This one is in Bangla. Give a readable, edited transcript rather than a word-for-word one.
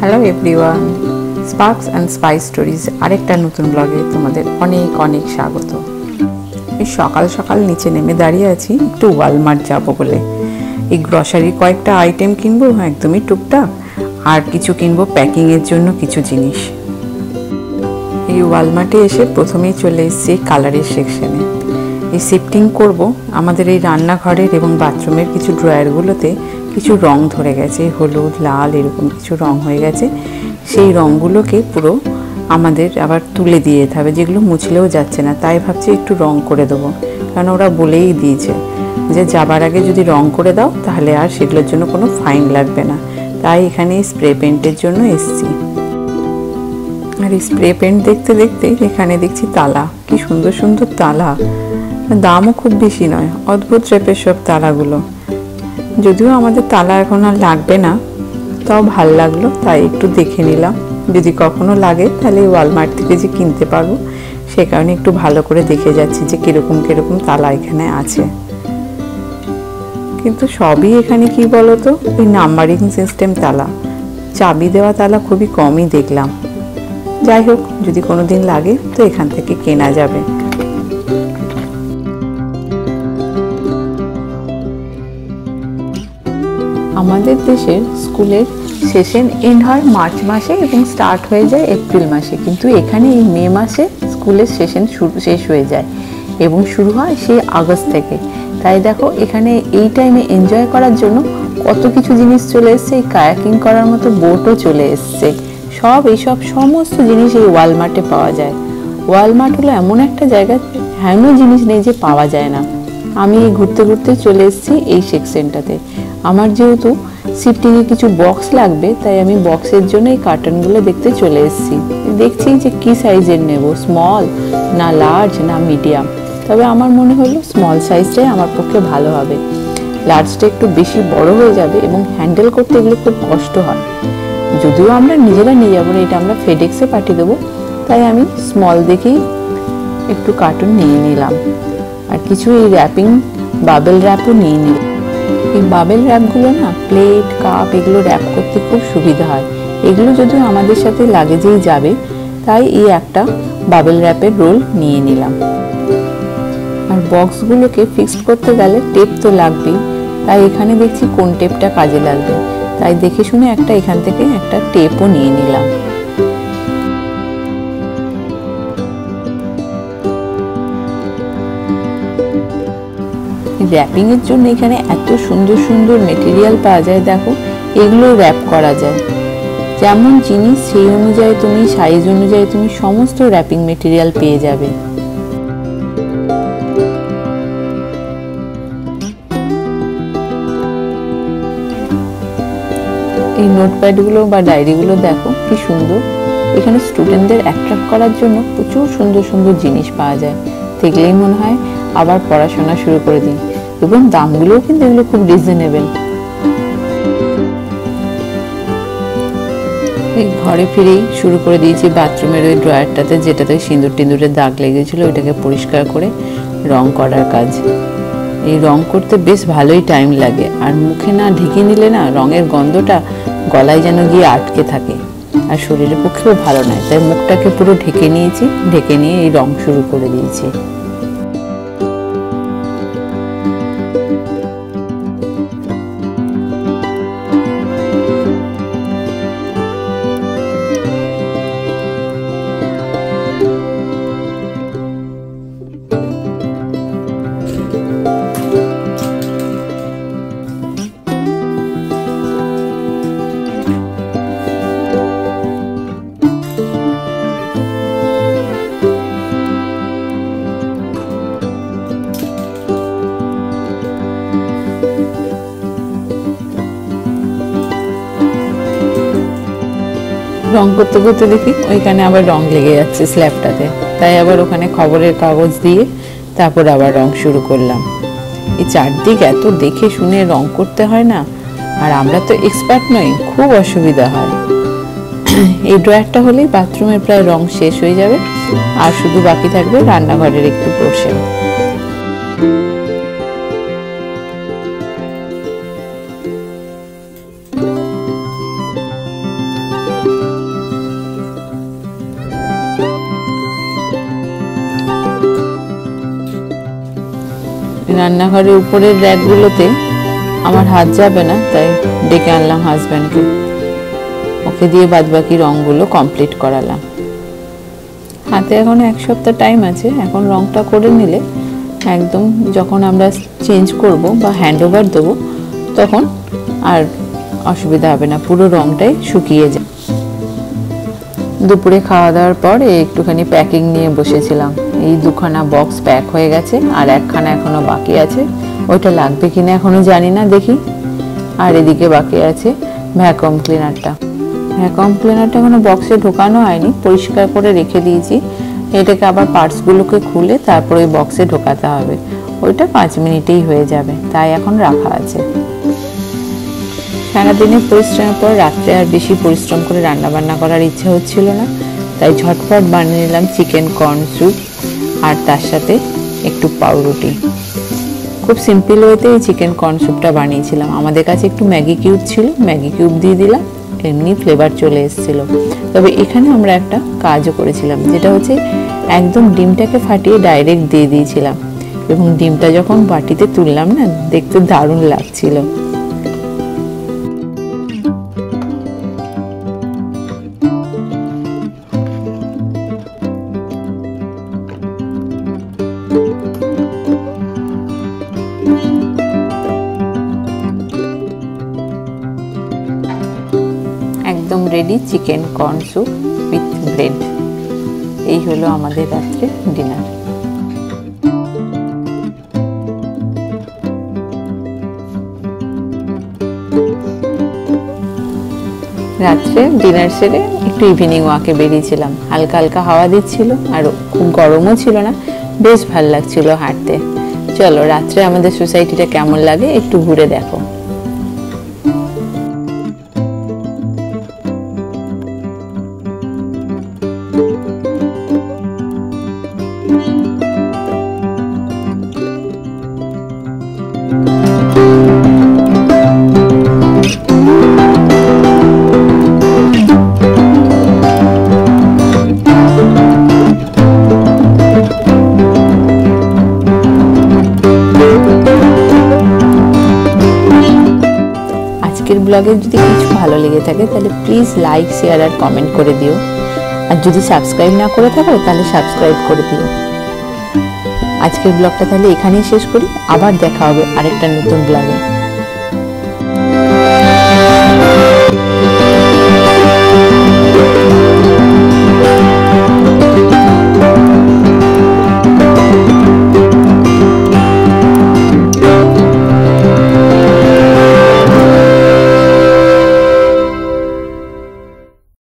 Hello everyone, sparks and spice stories আরেকটা নতুন ব্লগে তোমাদের অনেক অনেক স্বাগত। এই সকাল সকাল নিচে নেমে দাঁড়িয়ে আছি একটু ওয়ালমার্ট যাবো বলে। এই গ্রসারির কয়েকটা আইটেম কিনবো, একদমই টুকটাক, আর কিছু কিনবো প্যাকিংয়ের জন্য কিছু জিনিস। এই ওয়ালমার্টে এসে প্রথমেই চলে এসেছি কালারের সেকশনে। এই শিফটিং করব আমাদের এই রান্নাঘরের এবং বাথরুমের কিছু ড্রয়ারগুলোতে কিছু রং ধরে গেছে, হলুদ লাল এরকম কিছু রং হয়ে গেছে। সেই রঙগুলোকে পুরো আমাদের আবার তুলে দিয়ে যেতে হবে, যেগুলো মুছলেও যাচ্ছে না। তাই ভাবছি একটু রং করে দেবো, কারণ ওরা বলেই দিয়েছে যে যাবার আগে যদি রং করে দাও তাহলে আর সেগুলোর জন্য কোনো ফাইন লাগবে না। তাই এখানে স্প্রে পেন্টের জন্য এসছি। আর এই স্প্রে পেন্ট দেখতে দেখতে এখানে দেখছি তালা, কি সুন্দর সুন্দর তালা, দামও খুব বেশি নয়, অদ্ভুত টাইপের সব তালাগুলো। যদিও আমাদের তালা এখন আর লাগবে না, তাও ভাল লাগলো, তাই একটু দেখে নিলাম। যদি কখনো লাগে তাহলে ওয়ালমার্ট থেকে যে কিনতে পারবো, সে কারণে একটু ভালো করে দেখে যাচ্ছি যে কিরকম কিরকম তালা এখানে আছে। কিন্তু সবই এখানে কি বলতো, এই নাম্বারিং সিস্টেম তালা, চাবি দেওয়া তালা খুবই কমই দেখলাম। যাই হোক, যদি কোনো দিন লাগে তো এখান থেকে কেনা যাবে। আমাদের দেশের স্কুলের সেশন এন্ড হয় মার্চ মাসে এবং স্টার্ট হয়ে যায় এপ্রিল মাসে, কিন্তু এখানে এই মে মাসে স্কুলের সেশন শেষ হয়ে যায় এবং শুরু হয় সেই আগস্ট থেকে। তাই দেখো এখানে এই টাইমে এনজয় করার জন্য কত কিছু জিনিস চলে এসছে। এই কায়াকিং করার মতো বোটও চলে এসছে। এইসব সমস্ত জিনিস এই ওয়ালমার্টে পাওয়া যায়। ওয়ালমার্ট হলো এমন একটা জায়গা, হেন জিনিস নেই যে পাওয়া যায় না। আমি ঘুরতে ঘুরতে চলে এসেছি এই সেকশনটাতে। আমার যেহেতু শিফটিংয়ে কিছু বক্স লাগবে, তাই আমি বক্সের জন্য এই কার্টনগুলো দেখতে চলে এসেছি। দেখছি যে কি সাইজের নেব, স্মল না লার্জ না মিডিয়াম। তবে আমার মনে হলো স্মল সাইজটাই আমার পক্ষে ভালো হবে। লার্জটা একটু বেশি বড় হয়ে যাবে এবং হ্যান্ডেল করতে এগুলো খুব কষ্ট হয়। যদিও আমরা নিজেরা নিয়ে যাবো না, এটা আমরা ফেডেক্সে পাঠিয়ে দেবো, তাই আমি স্মল দেখেই একটু কার্টুন নিয়ে নিলাম। আর কিছু এই র্যাপিং বাবেল র্যাপও নিয়ে নিলাম। এই বাবেল র্যাপগুলো না প্লেট কাপ এগুলো র্যাপ করতে খুব সুবিধা হয়। এগুলো যদিও আমাদের সাথে লাগেজেই যাবে, তাই এই একটা বাবেল র্যাপের রোল নিয়ে নিলাম। আর বক্সগুলোকে ফিক্সড করতে গেলে টেপ তো লাগবেই, তাই এখানে দেখছি কোন টেপটা কাজে লাগবে, তাই দেখে শুনে এখান থেকে একটা টেপও নিয়ে নিলাম। র্যাপিং এর জন্য এখানে এত সুন্দর সুন্দর মেটেরিয়াল পাওয়া যায়। দেখো এগুলো র্যাপ করা যায়, যেমন জিনিস সেই অনুযায়ী তুমি সাইজ অনুযায়ী তুমি সমস্ত র্যাপিং মেটেরিয়াল পেয়ে যাবে। এই নোটপ্যাডগুলো বা ডায়েরিগুলো দেখো কি সুন্দর। এখানে স্টুডেন্টদের অ্যাট্রাক্ট করার জন্য প্রচুর সুন্দর সুন্দর জিনিস পাওয়া যায়। দেখলেই মনে হয় আবার পড়াশোনা শুরু করে দিই, এবং দামগুলোও কিন্তু এগুলো খুব রিজনেবল। এই ঘরে ফিরেই শুরু করে দিয়েছি বাথরুমের ওই ড্রয়ারটাতে, যেটাতে সিঁদুর টিঁদুরের দাগ লেগেছিল, ওইটাকে পরিষ্কার করে রং করার কাজ। এই রং করতে বেশ ভালোই টাইম লাগে, আর মুখে না ঢেকে নিলে না রঙের গন্ধটা গলায় যেন গিয়ে আটকে থাকে, আর শরীরের পক্ষেও ভালো নয়। তাই মুখটাকে পুরো ঢেকে নিয়েছি, ঢেকে নিয়ে এই রং শুরু করে দিয়েছি। রং করতে করতে দেখি ওইখানে আবার রং লেগে যাচ্ছে স্ল্যাবটাতে, তাই আবার ওখানে খবরের কাগজ দিয়ে তারপর আবার রং শুরু করলাম। এই চারদিক এত দেখে শুনে রং করতে হয় না, আর আমরা তো এক্সপার্ট নই, খুব অসুবিধা হয়। এই ড্রয়ারটা হলেই বাথরুমের প্রায় রং শেষ হয়ে যাবে, আর শুধু বাকি থাকবে রান্নাঘরের একটু পোর্শন। রান্নাঘরের উপরের র্যাকগুলোতে আমার হাত যাবে না, তাই ডেকে আনলাম হাজব্যান্ডকে, ওকে দিয়ে বাদবাকি রঙগুলো কমপ্লিট করালাম। হাতে এখন 1 সপ্তাহ টাইম আছে, এখন রঙটা করে নিলে একদম যখন আমরা চেঞ্জ করব বা হ্যান্ড ওভার দেবো তখন আর অসুবিধা হবে না, পুরো রঙটাই শুকিয়ে যায়। দুপুরে খাওয়া দাওয়ার পর একটুখানি প্যাকিং নিয়ে বসেছিলাম। এই 2খানা বক্স প্যাক হয়ে গেছে আর 1খানা এখনো বাকি আছে, ওইটা লাগবে কিনা এখনো জানি না, দেখি। আর এদিকে বাকি আছে ভ্যাকুয়াম ক্লিনারটা। ভ্যাকুয়াম ক্লিনারটা এখনো বক্সে ঢোকানো হয়নি, পরিষ্কার করে রেখে দিয়েছি। এটাকে আবার পার্টসগুলোকে খুলে তারপরে ওই বক্সে ঢোকাতে হবে, ওইটা 5 মিনিটেই হয়ে যাবে, তাই এখন রাখা আছে। সারাদিনের পরিশ্রমের পর রাত্রে আর বেশি পরিশ্রম করে রান্না বান্না করার ইচ্ছা হচ্ছিল না, তাই ঝটপট বানিয়ে নিলাম চিকেন কর্ন স্যুপ আর তার সাথে একটু পাউরুটি। খুব সিম্পল ওয়েতে এই চিকেন কর্ন স্যুপটা বানিয়েছিলাম। আমাদের কাছে একটু ম্যাগি কিউব ছিল, ম্যাগি কিউব দিয়ে দিলাম, এমনি ফ্লেভার চলে এসেছিল। তবে এখানে আমরা একটা কাজও করেছিলাম, যেটা হচ্ছে একদম ডিমটাকে ফাটিয়ে ডাইরেক্ট দিয়ে দিয়েছিলাম, এবং ডিমটা যখন বাটিতে তুললাম না, দেখতে দারুণ লাগছিল। একদম ready chicken corn soup with bread. এই হলো আমাদের রাত্রে ডিনার। রাত্রে ডিনার সেরে একটু ইভিনিং ওয়াকে বেরিয়েছিলাম। হালকা হালকা হাওয়া দিচ্ছিল আর খুব গরমও ছিল না, বেশ ভালো লাগছিল হাঁটতে। চলো রাত্রে আমাদের সোসাইটিটা কেমন লাগে একটু ঘুরে দেখো। আজকের ব্লগে যদি কিছু ভালো লেগে থাকে তাহলে প্লিজ লাইক, শেয়ার আর কমেন্ট করে দিও। আর যদি সাবস্ক্রাইব না করে থাকো তাহলে সাবস্ক্রাইব করে দিও। আজকের ব্লগটা তাহলে এখানেই শেষ করি, আবার দেখা হবে আরেকটা নতুন ব্লগে।